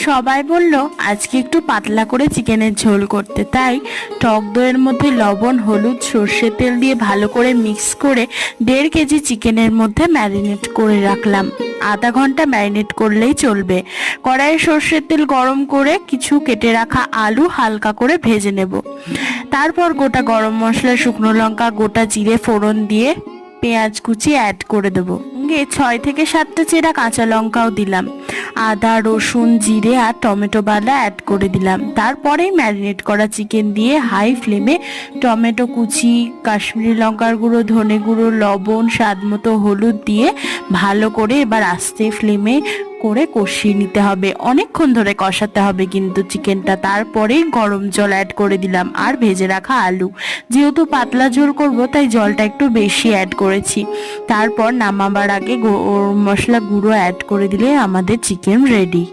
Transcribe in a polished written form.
সবাই বলল আজকে একটু পাতলা করে চিকেনের ঝোল করতে, তাই টক দইয়ের মধ্যে লবণ, হলুদ, সর্ষের তেল দিয়ে ভালো করে মিক্স করে 1.5 কেজি চিকেনের মধ্যে ম্যারিনেট করে রাখলাম। আধা ঘন্টা ম্যারিনেট করলেই চলবে। কড়াইয়ে সর্ষের তেল গরম করে কিছু কেটে রাখা আলু হালকা করে ভেজে নেব। তারপর গোটা গরম মশলা, শুকনো লঙ্কা, গোটা জিরে ফোড়ন দিয়ে পেঁয়াজ কুচি অ্যাড করে দেবো। 6 থেকে 7টা চেরা কাঁচা লঙ্কাও দিলাম। আদা, রসুন, জিরে আর টমেটো বাটা অ্যাড করে দিলাম। তারপরেই ম্যারিনেট করা চিকেন দিয়ে হাই ফ্লেমে টমেটো কুচি, কাশ্মীরি লঙ্কার গুঁড়ো, ধনে গুঁড়ো, লবণ, স্বাদ মতো হলুদ দিয়ে ভালো করে এবার আস্তে ফ্লেমে করে কষিয়ে নিতে হবে। অনেকক্ষণ ধরে কষাতে হবে কিন্তু চিকেনটা। তারপরেই গরম জল অ্যাড করে দিলাম আর ভেজে রাখা আলু। যেহেতু পাতলা ঝোল করব তাই জলটা একটু বেশি অ্যাড করেছি। তারপর নামাবার আগে গরম মশলা গুঁড়ো অ্যাড করে দিলে আমাদের চিকেন রেডি।